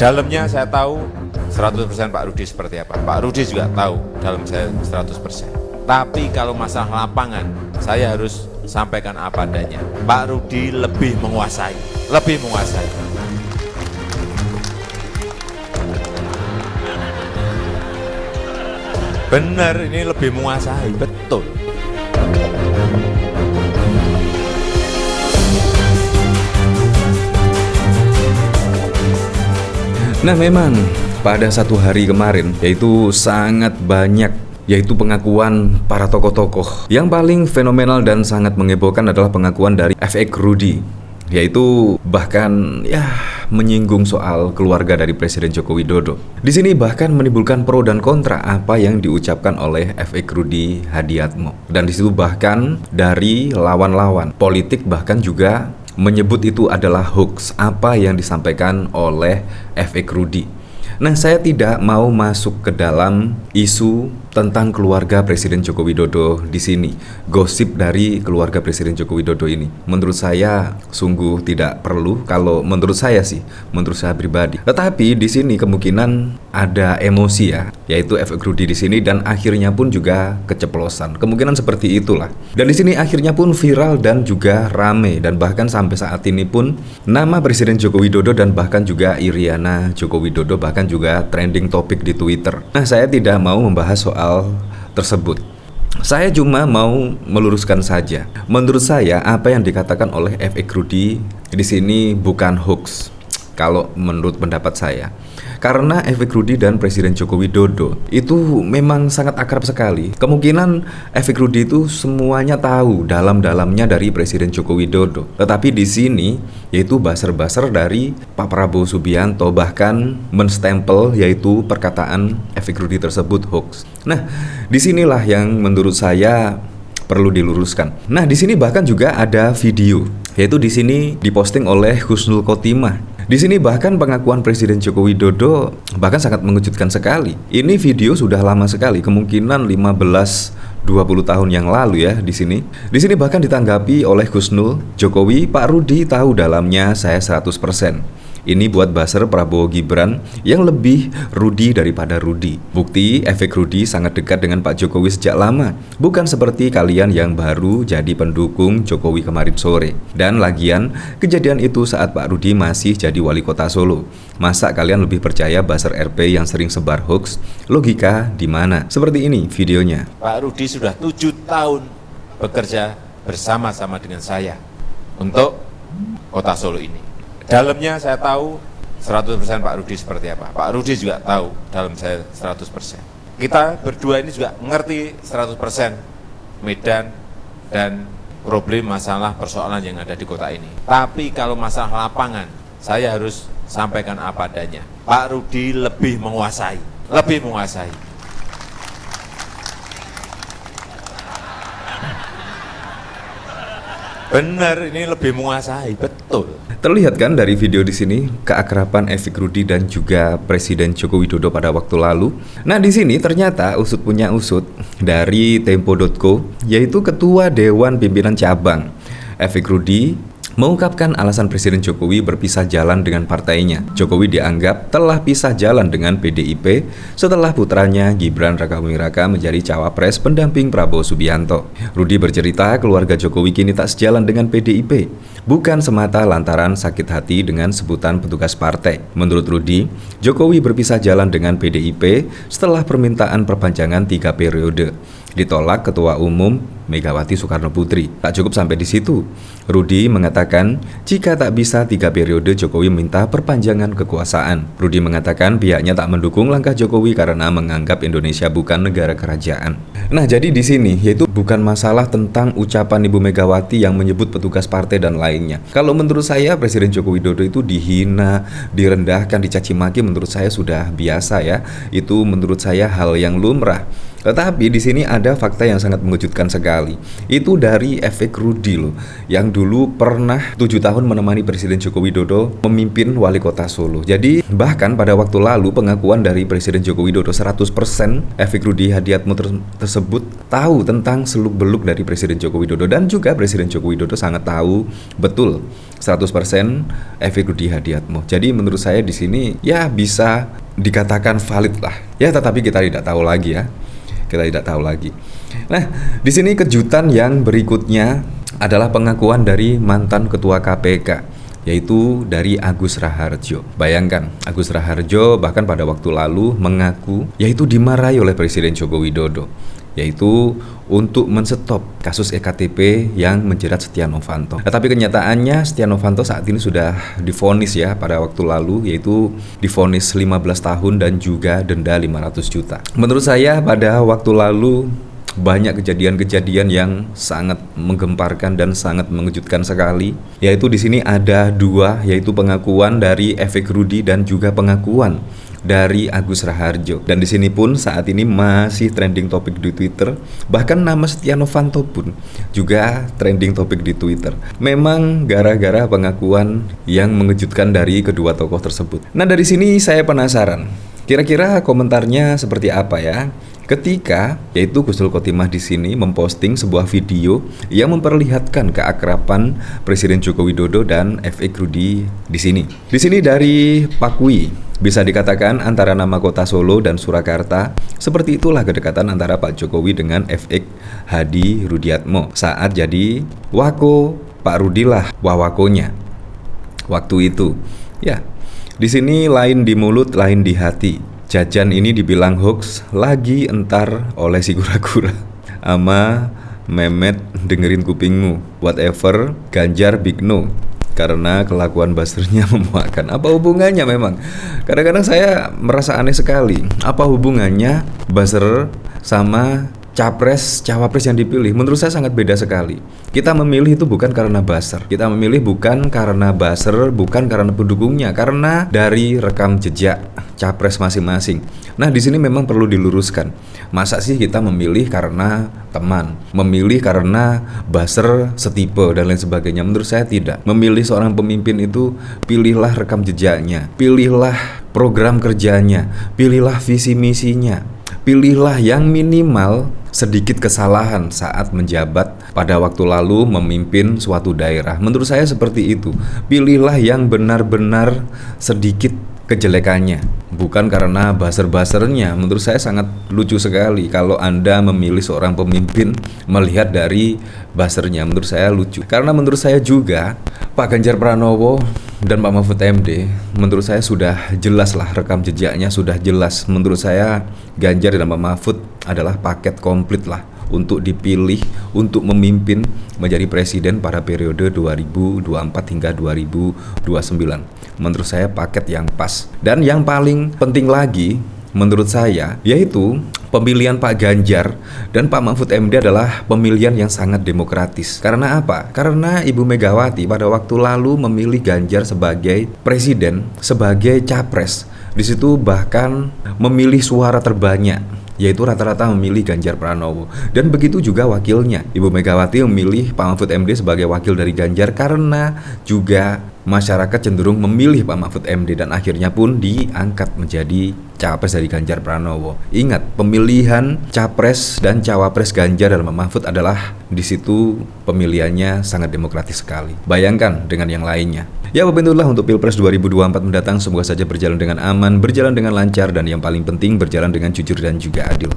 Dalamnya saya tahu 100% Pak Rudi seperti apa. Pak Rudi juga tahu dalam saya 100%. Tapi kalau masalah lapangan, saya harus sampaikan apa adanya. Pak Rudi lebih menguasai. Benar, ini lebih menguasai, betul. Nah memang pada satu hari kemarin yaitu sangat banyak yaitu pengakuan para tokoh-tokoh. Yang paling fenomenal dan sangat menghebohkan adalah pengakuan dari FX Rudy, yaitu bahkan menyinggung soal keluarga dari Presiden Joko Widodo. Di sini bahkan menimbulkan pro dan kontra apa yang diucapkan oleh FX Rudy Hadiatmo. Dan di situ bahkan dari lawan-lawan politik bahkan juga menyebut itu adalah hoax apa yang disampaikan oleh FX Rudy. Nah, saya tidak mau masuk ke dalam isu tentang keluarga Presiden Joko Widodo di sini. Gosip dari keluarga Presiden Joko Widodo ini, menurut saya sungguh tidak perlu. Kalau menurut saya sih, menurut saya pribadi. Tetapi di sini kemungkinan ada emosi yaitu FX Rudy di sini dan akhirnya pun juga keceplosan. Kemungkinan seperti itulah. Dan di sini akhirnya pun viral dan juga rame dan bahkan sampai saat ini pun nama Presiden Joko Widodo dan bahkan juga Iriana Joko Widodo bahkan juga trending topik di Twitter. Nah, saya tidak mau membahas soal tersebut. Saya cuma mau meluruskan saja. Menurut saya apa yang dikatakan oleh FX Rudy di sini bukan hoax. Kalau menurut pendapat saya, karena FX Rudy dan Presiden Joko Widodo itu memang sangat akrab sekali. Kemungkinan FX Rudy itu semuanya tahu dalam-dalamnya dari Presiden Joko Widodo. Tetapi di sini yaitu buzzer-buzzer dari Pak Prabowo Subianto bahkan menstempel yaitu perkataan FX Rudy tersebut hoax. Nah, disinilah yang menurut saya perlu diluruskan. Nah, di sini bahkan juga ada video, yaitu di sini diposting oleh Husnul Khotimah. Di sini bahkan pengakuan Presiden Joko Widodo bahkan sangat mengejutkan sekali. Ini video sudah lama sekali, kemungkinan 15-20 tahun yang lalu ya di sini. Di sini bahkan ditanggapi oleh Husnul, Jokowi, Pak Rudi tahu dalamnya saya 100%. Ini buat buzzer Prabowo Gibran yang lebih Rudi daripada Rudi. Bukti FX Rudy sangat dekat dengan Pak Jokowi sejak lama. Bukan seperti kalian yang baru jadi pendukung Jokowi kemarin sore. Dan lagian, kejadian itu saat Pak Rudi masih jadi wali kota Solo. Masa kalian lebih percaya buzzer RP yang sering sebar hoax? Logika di mana? Seperti ini videonya. Pak Rudi sudah 7 tahun bekerja bersama-sama dengan saya untuk kota Solo ini. Dalamnya saya tahu 100% Pak Rudi seperti apa. Pak Rudi juga tahu dalam saya 100%. Kita berdua ini juga mengerti 100% medan dan problem masalah persoalan yang ada di kota ini. Tapi kalau masalah lapangan, saya harus sampaikan apa adanya. Pak Rudi lebih menguasai. Benar, ini lebih menguasai, betul. Terlihat kan dari video di sini keakraban FX Rudy dan juga Presiden Joko Widodo pada waktu lalu. Nah, di sini ternyata usut punya usut dari Tempo.co, yaitu Ketua Dewan Pimpinan Cabang FX Rudy mengungkapkan alasan Presiden Jokowi berpisah jalan dengan partainya. Jokowi dianggap telah pisah jalan dengan PDIP setelah putranya Gibran Rakabuming Raka menjadi cawapres pendamping Prabowo Subianto. Rudy bercerita keluarga Jokowi kini tak sejalan dengan PDIP, bukan semata lantaran sakit hati dengan sebutan petugas partai. Menurut Rudy, Jokowi berpisah jalan dengan PDIP setelah permintaan perpanjangan 3 periode ditolak Ketua Umum Megawati Soekarno Putri. Tak cukup sampai di situ. Rudy mengatakan jika tak bisa 3 periode Jokowi minta perpanjangan kekuasaan. Rudy mengatakan pihaknya tak mendukung langkah Jokowi karena menganggap Indonesia bukan negara kerajaan. Nah, jadi di sini yaitu bukan masalah tentang ucapan Ibu Megawati yang menyebut petugas partai dan lainnya. Kalau menurut saya Presiden Joko Widodo itu dihina, direndahkan, dicaci maki menurut saya sudah biasa ya. Itu menurut saya hal yang lumrah. Tetapi di sini ada fakta yang sangat mengejutkan sekali. Itu dari efek Rudi loh, yang dulu pernah 7 tahun menemani Presiden Joko Widodo memimpin wali kota Solo. Jadi bahkan pada waktu lalu pengakuan dari Presiden Joko Widodo 100% efek Rudi Hadiatmo tersebut tahu tentang seluk-beluk dari Presiden Joko Widodo, dan juga Presiden Joko Widodo sangat tahu betul 100% efek Rudi Hadiatmo. Jadi menurut saya di sini ya bisa dikatakan valid lah. Ya, tetapi kita tidak tahu lagi ya. Kita tidak tahu lagi. Nah, di sini kejutan yang berikutnya adalah pengakuan dari mantan ketua KPK, yaitu dari Agus Raharjo. Bayangkan, Agus Raharjo bahkan pada waktu lalu mengaku yaitu dimarahi oleh Presiden Joko Widodo, yaitu untuk menstop kasus EKTP yang menjerat Setia Novanto. Tapi kenyataannya Setia Novanto saat ini sudah divonis ya pada waktu lalu, yaitu divonis 15 tahun dan juga denda 500 juta. Menurut saya pada waktu lalu banyak kejadian-kejadian yang sangat menggemparkan dan sangat mengejutkan sekali, yaitu di sini ada dua, yaitu pengakuan dari efek Rudi dan juga pengakuan dari Agus Raharjo. Dan di sini pun saat ini masih trending topik di Twitter. Bahkan nama Setia Novanto pun juga trending topik di Twitter. Memang gara-gara pengakuan yang mengejutkan dari kedua tokoh tersebut. Nah, dari sini saya penasaran, kira-kira komentarnya seperti apa ya? Ketika yaitu Gustul Khotimah di sini memposting sebuah video yang memperlihatkan keakraban Presiden Joko Widodo dan FX Rudi di sini. Di sini dari Pakui, bisa dikatakan antara nama kota Solo dan Surakarta, seperti itulah kedekatan antara Pak Jokowi dengan FX Hadi Rudiatmo saat jadi wako Pak Rudi lah wawakonya waktu itu. Ya, di sini lain di mulut, lain di hati. Jajan ini dibilang hoax lagi entar oleh si kura-kura. Ama Memet dengerin kupingmu. Whatever, Ganjar big no. Karena kelakuan buzzernya memuakkan. Apa hubungannya memang? Kadang-kadang saya merasa aneh sekali. Apa hubungannya buzzer sama capres, cawapres yang dipilih? Menurut saya sangat beda sekali. Kita memilih itu bukan karena buzzer. Kita memilih bukan karena buzzer, bukan karena pendukungnya, karena dari rekam jejak capres masing-masing. Nah, di sini memang perlu diluruskan. Masa sih kita memilih karena teman, memilih karena buzzer setipe dan lain sebagainya? Menurut saya tidak. Memilih seorang pemimpin itu pilihlah rekam jejaknya, pilihlah program kerjanya, pilihlah visi misinya, pilihlah yang minimal sedikit kesalahan saat menjabat pada waktu lalu memimpin suatu daerah. Menurut saya seperti itu. Pilihlah yang benar-benar sedikit kejelekannya, bukan karena buzzer-buzzernya. Menurut saya sangat lucu sekali kalau Anda memilih seorang pemimpin melihat dari buzzernya. Menurut saya lucu. Karena menurut saya juga Pak Ganjar Pranowo dan Pak Mahfud MD, menurut saya sudah jelas lah rekam jejaknya, sudah jelas. Menurut saya Ganjar dan Pak Mahfud adalah paket komplit lah untuk dipilih untuk memimpin menjadi presiden pada periode 2024 hingga 2029. Menurut saya paket yang pas. Dan yang paling penting lagi menurut saya yaitu pemilihan Pak Ganjar dan Pak Mahfud MD adalah pemilihan yang sangat demokratis. Karena apa? Karena Ibu Megawati pada waktu lalu memilih Ganjar sebagai presiden, sebagai capres. Di situ bahkan memilih suara terbanyak, yaitu rata-rata memilih Ganjar Pranowo. Dan begitu juga wakilnya. Ibu Megawati memilih Pak Mahfud MD sebagai wakil dari Ganjar karena juga masyarakat cenderung memilih Pak Mahfud MD dan akhirnya pun diangkat menjadi capres dari Ganjar Pranowo. Ingat, pemilihan capres dan cawapres Ganjar dan Pak Mahfud adalah di situ pemilihannya sangat demokratis sekali. Bayangkan dengan yang lainnya. Ya, begitulah untuk Pilpres 2024 mendatang. Semoga saja berjalan dengan aman, berjalan dengan lancar, dan yang paling penting berjalan dengan jujur dan juga adil.